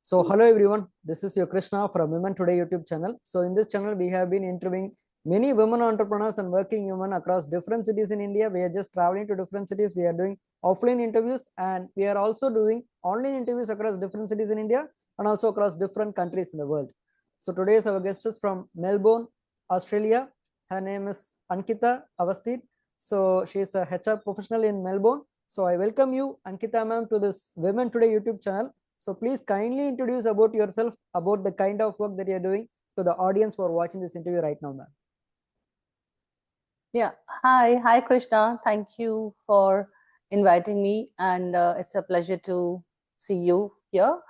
So hello everyone, this is your Krishna from Women Today YouTube channel. So in this channel, we have been interviewing many women entrepreneurs and working women across different cities in India. We are just traveling to different cities. We are doing offline interviews and we are also doing online interviews across different cities in India and also across different countries in the world. So today's our guest is from Melbourne, Australia. Her name is Ankita Awasti. So she is a HR professional in Melbourne. So I welcome you, Ankita ma'am, to this Women Today YouTube channel. So please kindly introduce about yourself, about the kind of work that you're doing to the audience who are watching this interview right now, ma'am. Yeah. Hi, Krishna. Thank you for inviting me, and it's a pleasure to see you here.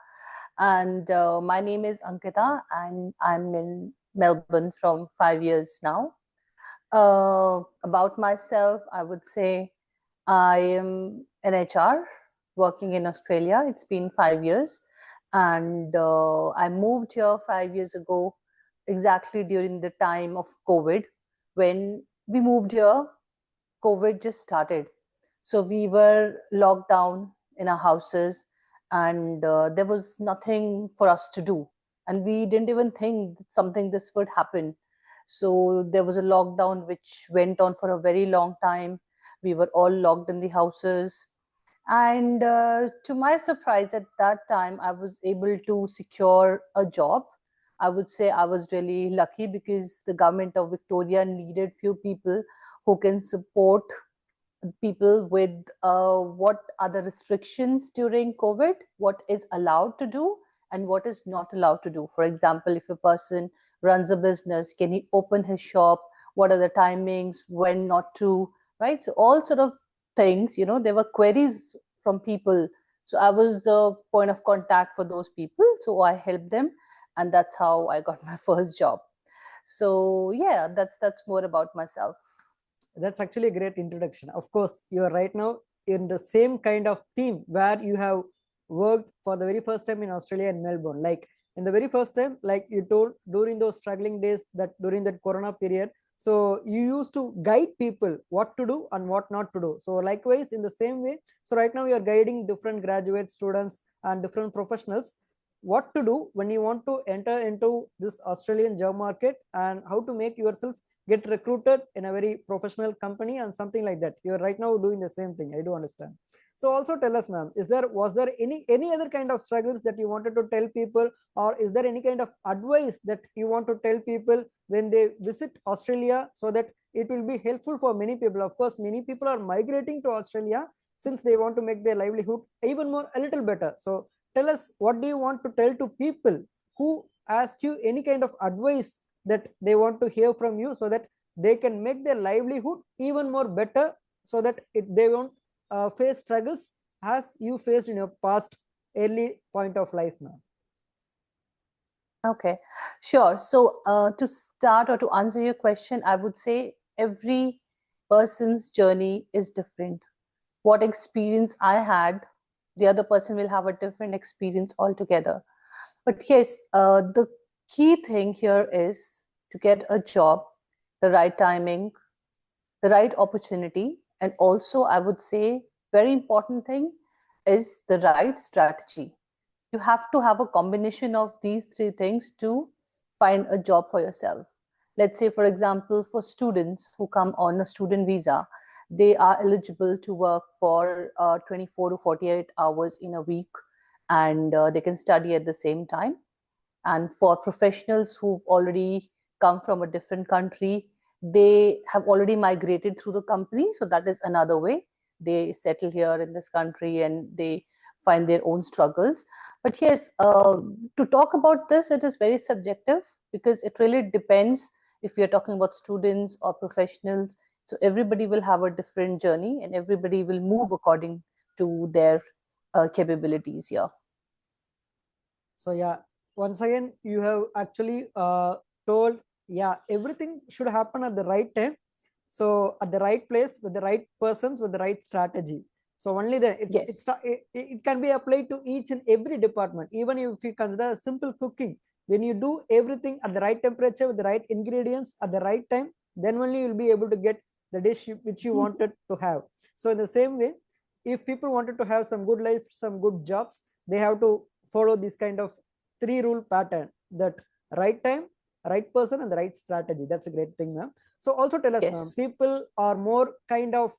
And my name is Ankita, and I'm in Melbourne from 5 years now. About myself, I would say I am an HR working in Australia. It's been 5 years, and I moved here 5 years ago, exactly during the time of COVID. When we moved here, COVID just started. So we were locked down in our houses, and there was nothing for us to do. And we didn't even think that something this would happen. So there was a lockdown which went on for a very long time. We were all locked in the houses. And to my surprise, at that time, I was able to secure a job. I would say I was really lucky because the government of Victoria needed few people who can support people with what are the restrictions during COVID, what is allowed to do, and what is not allowed to do. For example, if a person runs a business, can he open his shop? What are the timings? When not to? Right. So all sort of things. There were queries from people. So I was the point of contact for those people. So I helped them, and that's how I got my first job. So yeah, that's more about myself. That's actually a great introduction. Of course, you are right now in the same kind of team where you have worked for the very first time in Australia and Melbourne. Like in the very first time, like you told during those struggling days that during that Corona period, so you used to guide people what to do and what not to do. So likewise, in the same way, so right now you are guiding different graduate students and different professionals what to do when you want to enter into this Australian job market and how to make yourself get recruited in a very professional company and something like that. You're right now doing the same thing. I do understand. So also tell us, ma'am, was there any other kind of struggles that you wanted to tell people, or is there any kind of advice that you want to tell people when they visit Australia so that it will be helpful for many people? Of course, many people are migrating to Australia since they want to make their livelihood even more a little better. So tell us, what do you want to tell to people who ask you any kind of advice that they want to hear from you so that they can make their livelihood even more better, so that they won't face struggles as you faced in your past early point of life now? Okay, sure. So, to start or to answer your question, I would say every person's journey is different. What experience I had, the other person will have a different experience altogether. But yes, the key thing here is to get a job, the right timing, the right opportunity, and also I would say very important thing is the right strategy. You have to have a combination of these three things to find a job for yourself. Let's say, for example, for students who come on a student visa, they are eligible to work for 24 to 48 hours in a week, and they can study at the same time. And for professionals who've already come from a different country, they have already migrated through the company. So that is another way. They settle here in this country and they find their own struggles. But yes, to talk about this, it is very subjective because it really depends if you're talking about students or professionals. So everybody will have a different journey and everybody will move according to their capabilities here. So yeah, once again you have actually told, yeah, everything should happen at the right time, so at the right place with the right persons with the right strategy. So only then Yes. it can be applied to each and every department. Even if you consider simple cooking, when you do everything at the right temperature with the right ingredients at the right time, then only you'll be able to get the dish which you wanted to have. So in the same way, if people wanted to have some good life, some good jobs, they have to follow this kind of three rule pattern, that right time, right person, and the right strategy. That's a great thing, ma'am. So also tell us, ma'am, Yes. people are more kind of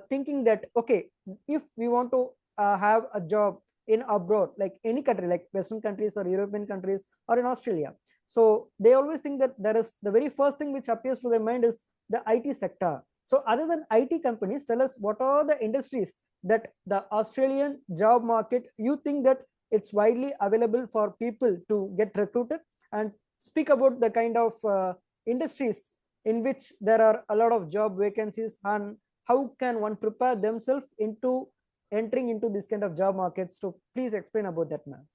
thinking that, okay, if we want to have a job in abroad, like any country, like Western countries or European countries or in Australia, so they always think that there is the very first thing which appears to their mind is the IT sector. So other than IT companies, tell us what are the industries that the Australian job market you think that it's widely available for people to get recruited, and speak about the kind of industries in which there are a lot of job vacancies, and how can one prepare themselves into entering into this kind of job markets. So please explain about that, ma'am.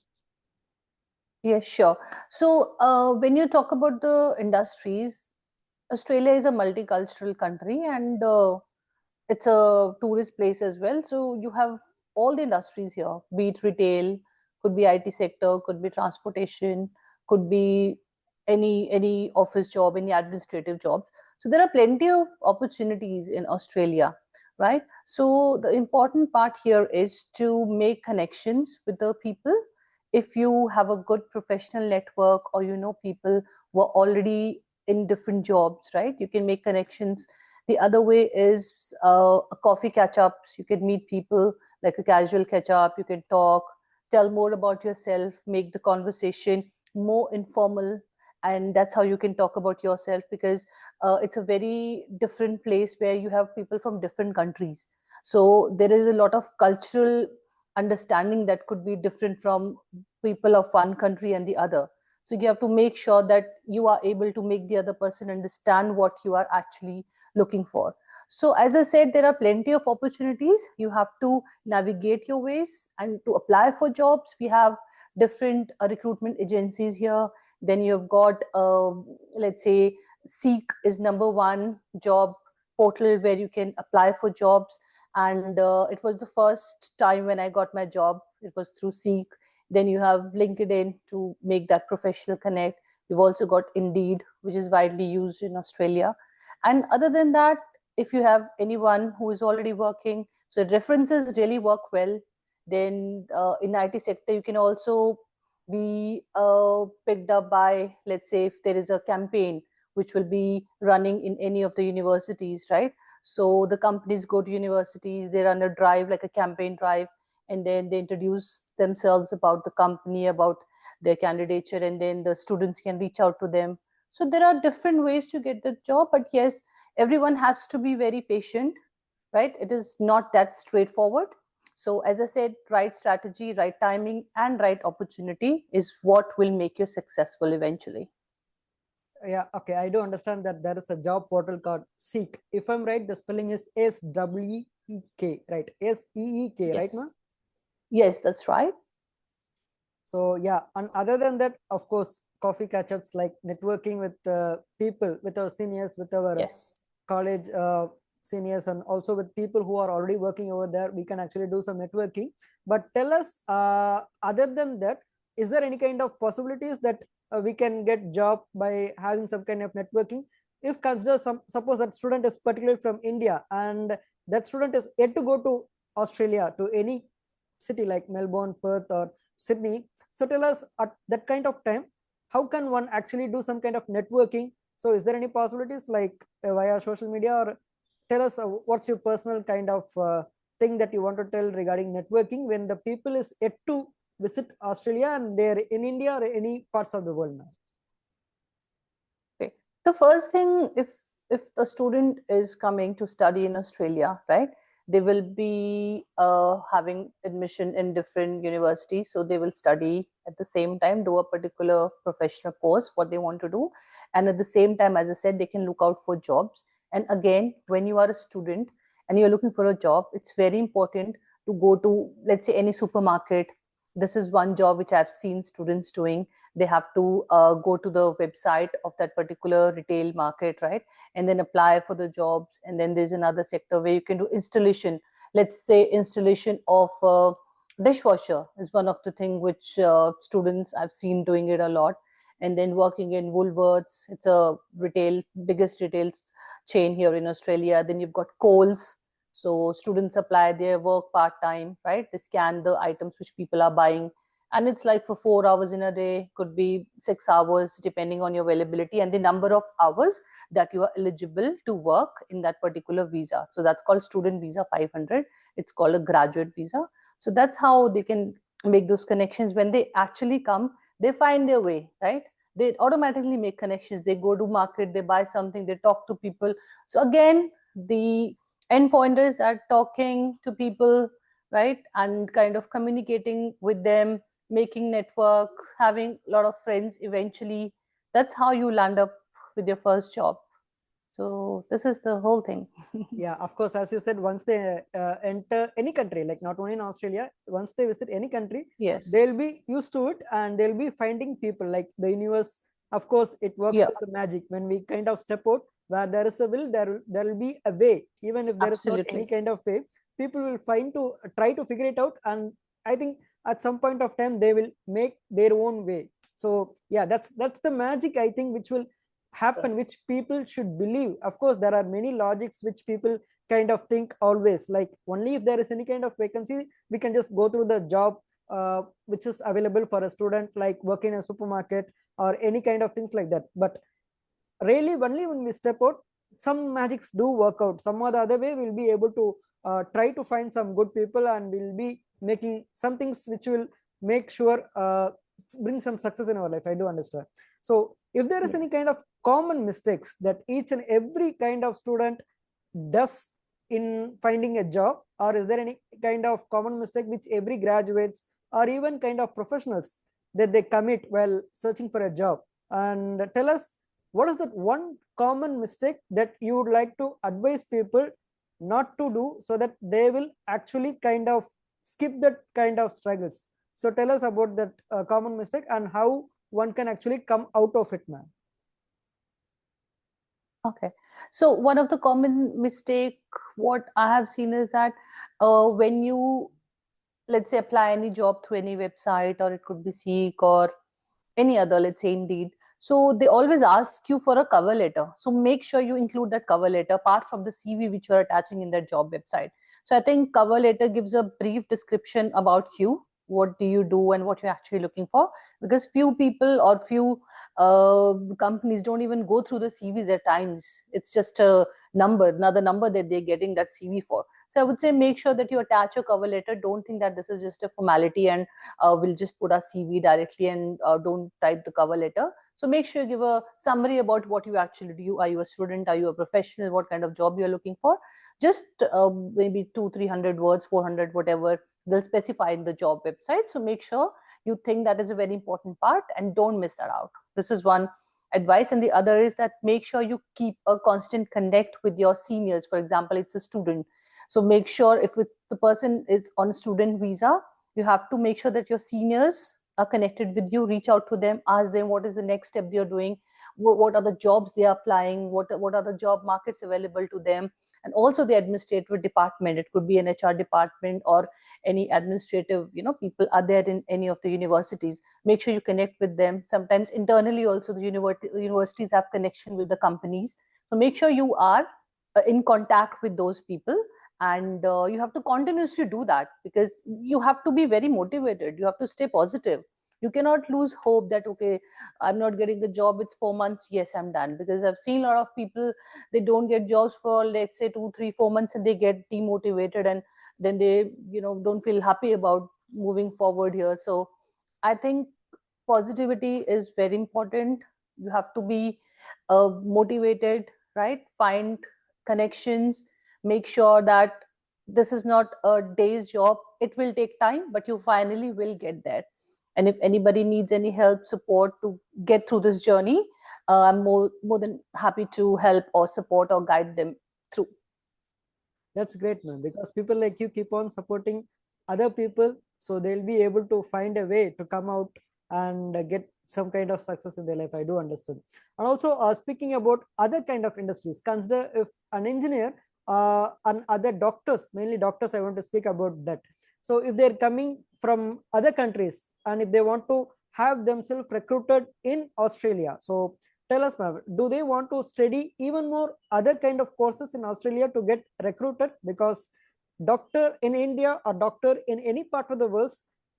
Yes, sure. So, when you talk about the industries, Australia is a multicultural country, and it's a tourist place as well. So you have all the industries here, be it retail, could be IT sector, could be transportation, could be any office job, any administrative job. So there are plenty of opportunities in Australia, right? So the important part here is to make connections with the people. If you have a good professional network, or you know people who are already in different jobs, right? You can make connections. The other way is a coffee catch ups. You can meet people like a casual catch up. You can talk, tell more about yourself, make the conversation more informal. And that's how you can talk about yourself, because it's a very different place where you have people from different countries. So there is a lot of cultural understanding that could be different from people of one country and the other. So you have to make sure that you are able to make the other person understand what you are actually looking for. So, as I said, there are plenty of opportunities. You have to navigate your ways and to apply for jobs. We have different recruitment agencies here. Then you've got, let's say, Seek is number one job portal where you can apply for jobs. And it was the first time when I got my job, it was through Seek. Then you have LinkedIn to make that professional connect. You've also got Indeed, which is widely used in Australia. And other than that, if you have anyone who is already working, so references really work well. Then in IT sector, you can also be picked up by, let's say, if there is a campaign which will be running in any of the universities, right? So the companies go to universities, they run a drive, like a campaign drive, and then they introduce themselves about the company, about their candidature, and then the students can reach out to them. So there are different ways to get the job, but yes, everyone has to be very patient, right? It is not that straightforward. So as I said, right strategy, right timing, and right opportunity is what will make you successful eventually. Yeah, okay, I do understand that there is a job portal called Seek. If I'm right, the spelling is SWEK, right? SEEK, right, Yes. ma'am? Yes, that's right. So yeah, and other than that, of course, coffee catch-ups, like networking with people, with our seniors, with our Yes. college seniors, and also with people who are already working over there, we can actually do some networking. But tell us, other than that, is there any kind of possibilities that we can get job by having some kind of networking? If consider some, suppose that student is particularly from India, and that student is yet to go to Australia, to any city like Melbourne, Perth, or Sydney. So tell us, at that kind of time, how can one actually do some kind of networking? So is there any possibilities like via social media, or tell us what's your personal kind of thing that you want to tell regarding networking when the people is yet to visit Australia and they're in India or any parts of the world now? Okay. The first thing, if a student is coming to study in Australia, right, they will be having admission in different universities. So they will study at the same time, do a particular professional course, what they want to do. And at the same time, as I said, they can look out for jobs. And again, when you are a student and you're looking for a job, it's very important to go to, let's say, any supermarket. This is one job which I've seen students doing. They have to go to the website of that particular retail market, right, and then apply for the jobs. And then there's another sector where you can do installation. Let's say installation of dishwasher is one of the thing which students I've seen doing it a lot. And then working in Woolworths, it's a retail biggest retail chain here in Australia. Then you've got Coles, so students apply their work part time, right? They scan the items which people are buying, and it's like for 4 hours in a day, could be 6 hours, depending on your availability and the number of hours that you are eligible to work in that particular visa. So that's called student visa 500. It's called a graduate visa. So that's how they can make those connections. When they actually come, they find their way, right? They automatically make connections. They go to market, they buy something, they talk to people. So again, the end pointers are talking to people, right, and kind of communicating with them, making network, having a lot of friends eventually. That's how you land up with your first job. So this is the whole thing. Yeah, of course, as you said, once they enter any country, like not only in Australia, once they visit any country, Yes. they'll be used to it and they'll be finding people. Like the universe, of course, it works Yeah, like a magic. When we kind of step out, where there is a will, there will be a way. Even if there is not any absolutely. kind of way, people will find to try to figure it out. And I think at some point of time, they will make their own way. So yeah, that's the magic, I think, which will happen, which people should believe. Of course, there are many logics which people kind of think always, like only if there is any kind of vacancy, we can just go through the job which is available for a student, like work in a supermarket or any kind of things like that. But really, only when we step out, some magics do work out. Some or the other way, we'll be able to try to find some good people, and we'll be making some things which will make sure bring some success in our life. I do understand. So if there is Yes. any kind of common mistakes that each and every kind of student does in finding a job, or is there any kind of common mistake which every graduates or even kind of professionals that they commit while searching for a job? And tell us, what is that one common mistake that you would like to advise people not to do, so that they will actually kind of skip that kind of struggles? So tell us about that common mistake and how one can actually come out of it, man. Okay. So one of the common mistake what I have seen is that when you, let's say, apply any job through any website, or it could be Seek or any other, let's say Indeed. So they always ask you for a cover letter. So make sure you include that cover letter apart from the CV which you are attaching in that job website. So I think cover letter gives a brief description about you, what do you do and what you're actually looking for. Because few people or few companies don't even go through the CVs at times. It's just a number, another number that they're getting that CV for. So I would say make sure that you attach a cover letter. Don't think that this is just a formality and we'll just put our CV directly and don't type the cover letter. So make sure you give a summary about what you actually do. Are you a student? Are you a professional? What kind of job you're looking for? Just maybe 200-300 words, 400, whatever they'll specify in the job website. So make sure you think that is a very important part and don't miss that out. This is one advice. And the other is that make sure you keep a constant connect with your seniors. For example, it's a student. So make sure if the person is on a student visa, you have to make sure that your seniors are connected with you, reach out to them, ask them what is the next step they're doing, what are the jobs they are applying, what are the job markets available to them. And also the administrative department, it could be an HR department or any administrative, people are there in any of the universities. Make sure you connect with them. Sometimes internally also the universities have connection with the companies. So make sure you are in contact with those people, and you have to continuously do that, because you have to be very motivated, you have to stay positive. You cannot lose hope that okay, I'm not getting the job, it's 4 months, yes, I'm done. Because I've seen a lot of people, they don't get jobs for, let's say, 2 3 4 months, and they get demotivated, and then they don't feel happy about moving forward here. So I think positivity is very important. You have to be motivated, right? Find connections. Make sure that this is not a day's job. It will take time, but you finally will get there. And if anybody needs any help, support to get through this journey, I'm more than happy to help or support or guide them through. That's great, man, because people like you keep on supporting other people, so they'll be able to find a way to come out and get some kind of success in their life. I do understand. And also, speaking about other kind of industries, consider if an engineer and other doctors, mainly doctors, I want to speak about that. So if they're coming from other countries and if they want to have themselves recruited in Australia, so tell us, ma'am, do they want to study even more other kind of courses in Australia to get recruited? Because doctor in India or doctor in any part of the world,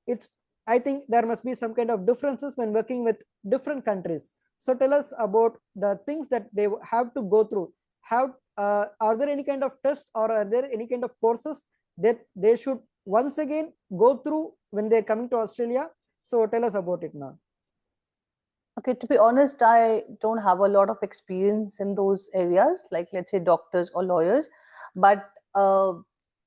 it's I think there must be some kind of differences when working with different countries. So tell us about the things that they have to go through. Have are there any kind of tests, or are there any kind of courses that they should once again go through when they're coming to Australia? So tell us about it now. Okay, to be honest, I don't have a lot of experience in those areas, like let's say doctors or lawyers. But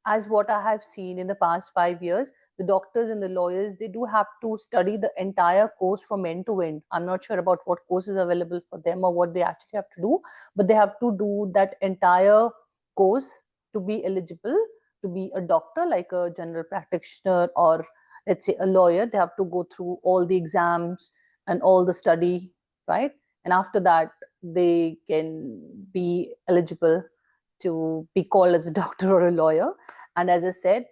as what I have seen in the past 5 years, the doctors and the lawyers, they do have to study the entire course from end to end. I'm not sure about what courses are available for them or what they actually have to do, but they have to do that entire course to be eligible to be a doctor, like a general practitioner, or let's say a lawyer. They have to go through all the exams and all the study, right? And after that, they can be eligible to be called as a doctor or a lawyer. And as I said,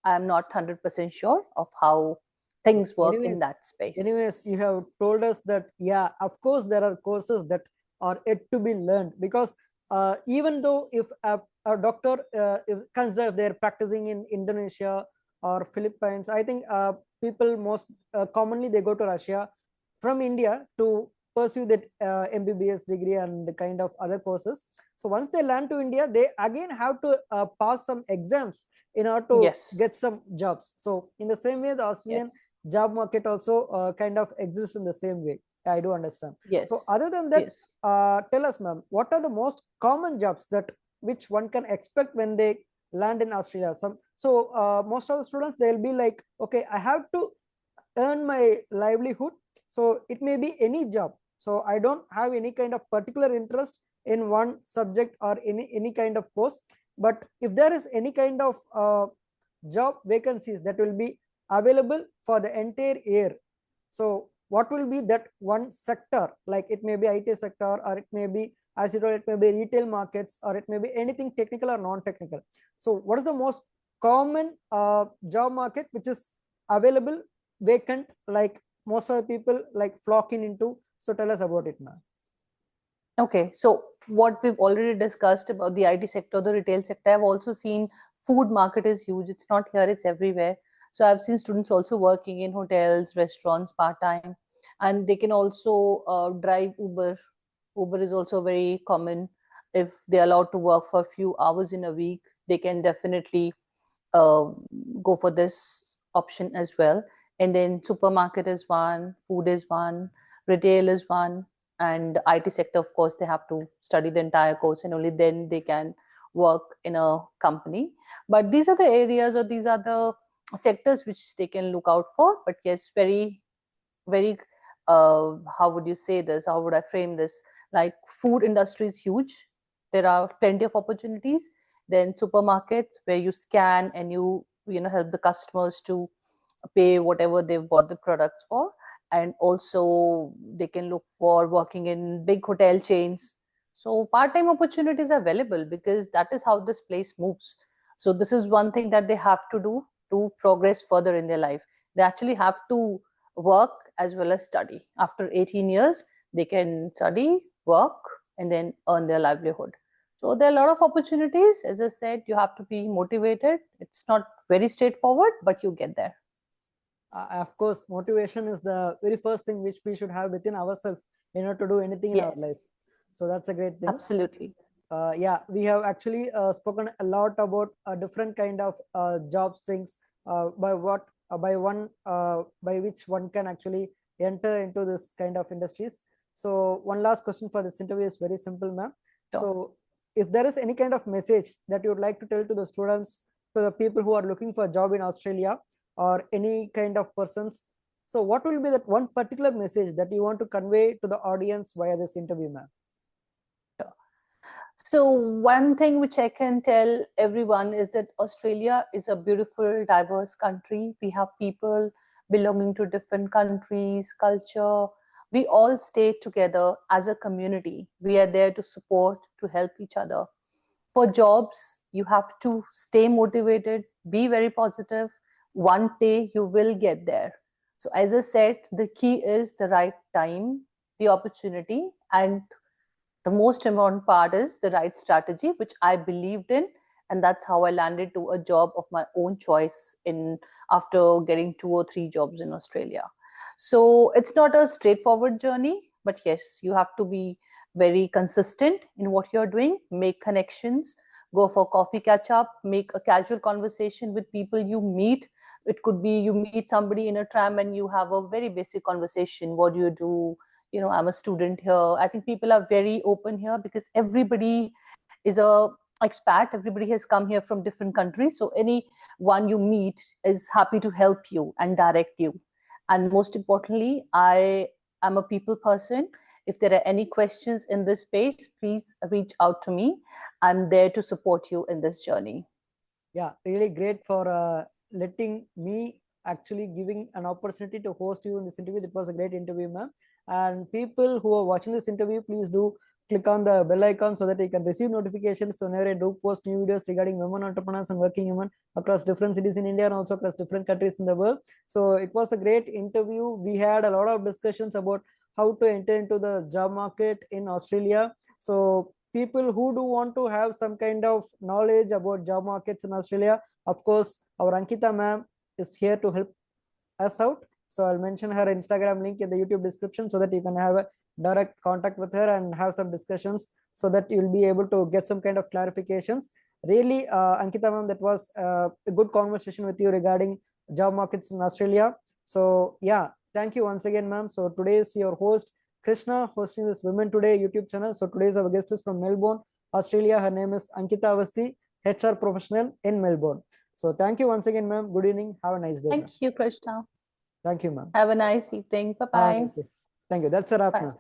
I'm not 100% sure of how things work in Anyways, that space. anyways, you have told us that, yeah, of course, there are courses that are yet to be learned, because even though if a doctor, if consider if they're practicing in Indonesia or Philippines, I think people most commonly they go to Russia from India to pursue that MBBS degree and the kind of other courses. So once they land to India, they again have to pass some exams in order to Yes, get some jobs. So in the same way, the yes, Australian job market also kind of exists in the same way. I do understand. So yes, other than that, yes. tell us, ma'am, what are the most common jobs that which one can expect when they land in Australia? Most of the students, they'll be like, okay, I have to earn my livelihood, so it may be any job. So I don't have any kind of particular interest in one subject or any kind of course. But if there is any kind of job vacancies that will be available for the entire year, so what will be that one sector? Like it may be IT sector, or it may be, as you told, it may be retail markets, or it may be anything technical or non-technical. So what is the most common job market which is available, vacant, like most of the people like flocking into? So tell us about it now. Okay, so what we've already discussed about the IT sector, the retail sector, I've also seen food market is huge. It's not here, it's everywhere. So I've seen students also working in hotels, restaurants, part-time, and they can also drive Uber. Uber is also very common. If they're allowed to work for a few hours in a week, they can definitely uh, go for this option as well. And then supermarket is one, food is one, retail is one, and IT sector, of course, they have to study the entire course, and only then they can work in a company. But these are the areas, or these are the sectors which they can look out for. But yes, very how would you say this, how would I frame this, like food industry is huge. There are plenty of opportunities. Then supermarkets, where you scan and you know help the customers to pay whatever they've bought the products for. And also they can look for working in big hotel chains. So part-time opportunities are available, because that is how this place moves. So this is one thing that they have to do to progress further in their life. They actually have to work as well as study. After 18 years, they can study, work, and then earn their livelihood. So there are a lot of opportunities. As I said, you have to be motivated. It's not very straightforward, but you get there. Of course, motivation is the very first thing which we should have within ourselves in order to do anything in our life. Yes, So that's a great thing. absolutely. Yeah, we have actually spoken a lot about different kind of jobs things, by which one can actually enter into this kind of industries. So one last question for this interview is very simple, ma'am. Sure. So if there is any kind of message that you would like to tell to the students, to the people who are looking for a job in Australia, or any kind of persons, so what will be that one particular message that you want to convey to the audience via this interview, ma'am? So one thing which I can tell everyone is that Australia is a beautiful, diverse country. We have people belonging to different countries, culture. We all stay together as a community. We are there to support, to help each other. For jobs, you have to stay motivated, be very positive. One day you will get there. So, as I said, the key is the right time, the opportunity, and the most important part is the right strategy, which I believed in. and that's how I landed to a job of my own choice in after getting 2 or 3 jobs in Australia. So it's not a straightforward journey, but yes, you have to be very consistent in what you're doing, make connections, go for coffee catch up, make a casual conversation with people you meet. It could be you meet somebody in a tram and you have a very basic conversation. What do you do? I'm a student here. I think people are very open here because everybody is a expat. Everybody has come here from different countries. So anyone you meet is happy to help you and direct you. And most importantly, I am a people person. If there are any questions in this space, please reach out to me. I'm there to support you in this journey. Yeah, really great for letting me actually giving an opportunity to host you in this interview. It was a great interview, ma'am. And people who are watching this interview, please do click on the bell icon so that you can receive notifications whenever I do post new videos regarding women entrepreneurs and working women across different cities in India and also across different countries in the world. So it was a great interview. We had a lot of discussions about how to enter into the job market in Australia. So people who do want to have some kind of knowledge about job markets in Australia, of course, our Ankita ma'am is here to help us out. So I'll mention her Instagram link in the YouTube description so that you can have a direct contact with her and have some discussions so that you'll be able to get some kind of clarifications. Really, Ankita ma'am, that was a good conversation with you regarding job markets in Australia. So yeah, thank you once again, ma'am. So today is your host, Krishna, hosting this Women Today YouTube channel. So today's our guest is from Melbourne, Australia. Her name is Ankita Awasti, HR professional in Melbourne. So thank you once again, ma'am. Good evening. Have a nice day. Thank you, Krishna. Thank you, ma'am. Have a nice evening. Have a Bye-bye. nice day. Thank you. That's a wrap, Bye. ma'am.